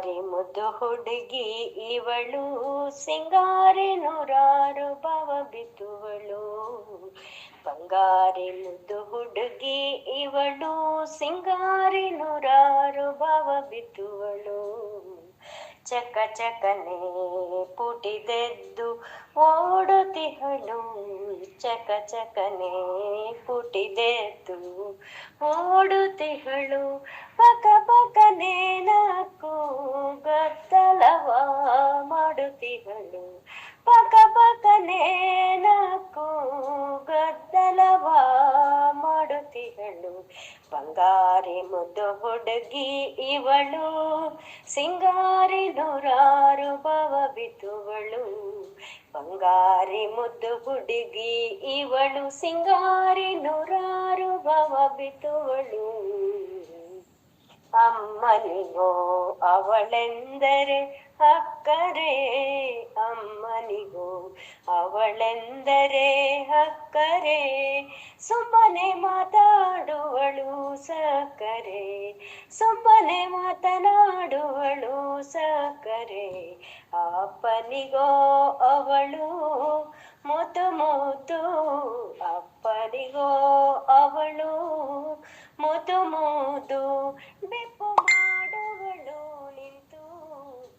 ಬಂಗಾರಿ ಮುದ್ದು ಹುಡುಗಿ ಇವಳು, ಸಿಂಗಾರಿ ನೂರಾರು ಭಾವ ಬಿತ್ತುವಳು. ಬಂಗಾರಿ ಮುದ್ದು ಹುಡುಗಿ ಇವಳು, ಸಿಂಗಾರಿ ನೂರಾರು ಭಾವ ಬಿತ್ತುವಳು. ಚಕ ಚಕನೆ ಪುಟಿದೆದ್ದು ಓಡುತ್ತಿಹಳು, ಚಕ ಚಕನೆ ಪುಟಿದೆದ್ದು ಓಡುತ್ತಿಹಳು. ಪಕ ಪಕನೆ ನಕ್ಕು ಗದ್ದಲವ ಮಾಡುತ್ತಿಹಳು, ಪಕ ಪಕನೆ ನಕ್ಕು ಗದ್ದಲವ ಮಾಡುತ್ತಿಹಳು. ಬಂಗಾರಿ ಮುದ್ದು ಹುಡುಗಿ ಇವಳು, ಸಿಂಗಾರಿ ನೂರಾರು ಭಾವ ಬಿತ್ತುವಳು. ಬಂಗಾರಿ ಮುದ್ದು ಹುಡುಗಿ ಇವಳು, ಸಿಂಗಾರಿ ನೂರಾರು ಭಾವ ಬಿತ್ತುವಳು. ಅಮ್ಮನಿಗೋ ಅವಳೆಂದರೆ ಅಕ್ಕರೆ, ಅಮ್ಮನಿಗೋ ಅವಳೆಂದರೆ ಅಕ್ಕರೆ. ಸುಮ್ಮನೆ ಮಾತಾಡುವಳು ಸಕ್ಕರೆ, ಸುಮ್ಮನೆ ಮಾತನಾಡುವಳು ಸಕ್ಕರೆ. ಅಪ್ಪನಿಗೋ ಅವಳು ಮುದ್ದು ಮುದ್ದು, ಅಪ್ಪನಿಗೋ ಅವಳು ಮುದ್ದು ಮುದ್ದು. ಬೆಪ್ಪು ಮಾಡುವಳು ನಿಂತು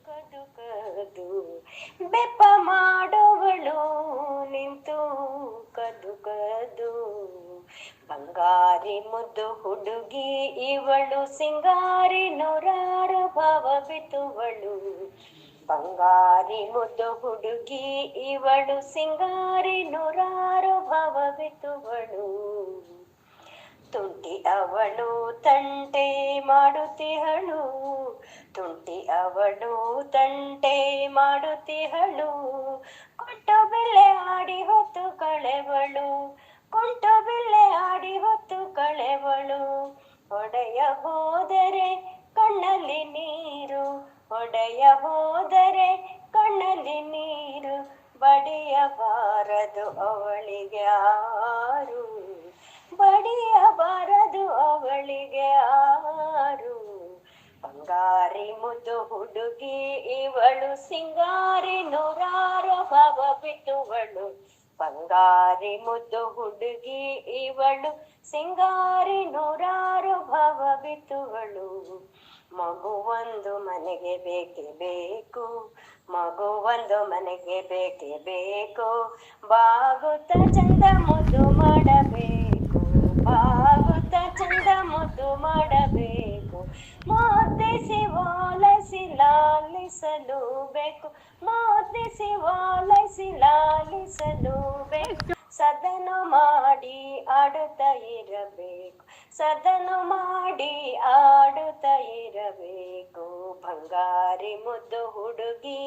ಕದು ಕದು, ಬೆಪ್ಪ ಮಾಡುವಳು ನಿಂತು ಕದು ಕದು. ಬಂಗಾರಿ ಮುದ್ದು ಹುಡುಗಿ ಇವಳು, ಸಿಂಗಾರಿ ನೂರಾರು ಭಾವ ಬಿತ್ತುವಳು. ಬಂಗಾರಿ ಮುದ್ದು ಹುಡುಗಿ ಇವಳು, ಸಿಂಗಾರಿ ನೂರಾರು ಭಾವ ಬಿತ್ತುವಳು. ತುಂಟಿ ಅವಳು ತಂಟೆ ಮಾಡುತ್ತಿಹಳು, ತುಂಟಿ ಅವಳು ತಂಟೆ ಮಾಡುತ್ತಿಹಳು. ಕೊಟ್ಟು ಬಿಲ್ಲೆ ಆಡಿ ಹೊತ್ತು ಕಳೆವಳು, ಕೊಟ್ಟು ಬಿಲ್ಲೆ ಆಡಿ ಹೊತ್ತು ಕಳೆವಳು. ಒಡೆಯ ಹೋದರೆ ಕಣ್ಣಲ್ಲಿ ನೀರು, ಒಡೆಯ ಹೋದರೆ ಕಣ್ಣಲ್ಲಿ ನೀರು. ಬಡಿಯಬಾರದು ಅವಳಿಗೆ ಯಾರು, ಬಡಿಯಬಾರದು ಅವಳಿಗೆ ಯಾರು. ಬಂಗಾರಿ ಮುದ್ದು ಹುಡುಗಿ ಇವಳು, ಸಿಂಗಾರಿ ನೂರಾರು ಭಾವ ಬಿತ್ತುವಳು. ಬಂಗಾರಿ ಮುದ್ದು ಹುಡುಗಿ ಇವಳು, ಸಿಂಗಾರಿ ನೂರಾರು ಭಾವ ಬಿತ್ತುವಳು. ಮಗುವೊಂದು ಮನೆಗೆ ಬೇಕೇ ಬೇಕು, ಮಗುವೊಂದು ಮನೆಗೆ ಬೇಕೇ ಬೇಕು. ಬಾಗುತ್ತ ಚಂದ ಮುದ್ದು ಮಾಡಬೇಕು, ಬಾಗುತ್ತ ಚಂದ ಮುದ್ದು ಮಾಡಬೇಕು. ಮುದ್ದಿಸಿ ಓಲೈಸಿ ಲಾಲಿಸಲು ಬೇಕು, ಮುದ್ದಿಸಿ ಓಲೈಸಿ ಲಾಲಿಸಲು ಬೇಕು. ಸದನು ಮಾಡಿ ಆಡುತ್ತ ಇರಬೇಕು, ಸದನು ಮಾಡಿ ಆಡುತ್ತ ಇರಬೇಕು. ಬಂಗಾರಿ ಮುದ್ದು ಹುಡುಗಿ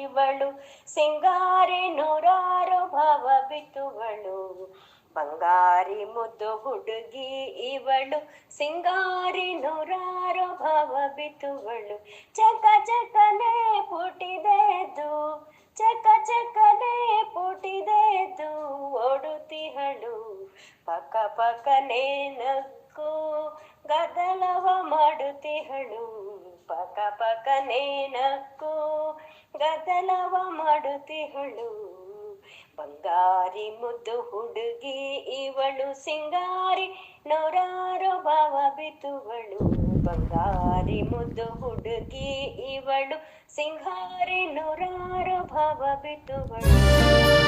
ಇವಳು, ಸಿಂಗಾರಿ ನೂರಾರು ಭಾವ ಬಿತ್ತುವಳು. ಬಂಗಾರಿ ಮುದ್ದು ಹುಡುಗಿ ಇವಳು, ಸಿಂಗಾರಿ ನೂರಾರು ಭಾವ ಬಿತ್ತುವಳು. ಚಕ ಚಕನೆ ಪುಟಿದೆದ್ದು, ಚಕ ಚಕನೆ ಪುಟಿದೆದ್ದು ಓಡುತ್ತಿಹಳು. ಪಕ ಪಕನೆ ನಕ್ಕು ಗದ್ದಲವ ಮಾಡುತ್ತಿಹಳು, ಪಕ ಪಕನೆ ನಕ್ಕು ಗದ್ದಲವ ಮಾಡುತ್ತಿಹಳು. ಬಂಗಾರಿ ಮುದ್ದು ಹುಡುಗಿ ಇವಳು, ಸಿಂಗಾರಿ ನೂರಾರು ಭಾವ ಬಿತ್ತುವಳು. ಬಂಗಾರಿ ಮುದ್ದು ಹುಡುಗಿ ಇವಳು, ಸಿಂಗಾರಿ ನೂರಾರು ಭಾವ ಬಿತ್ತುವಳು.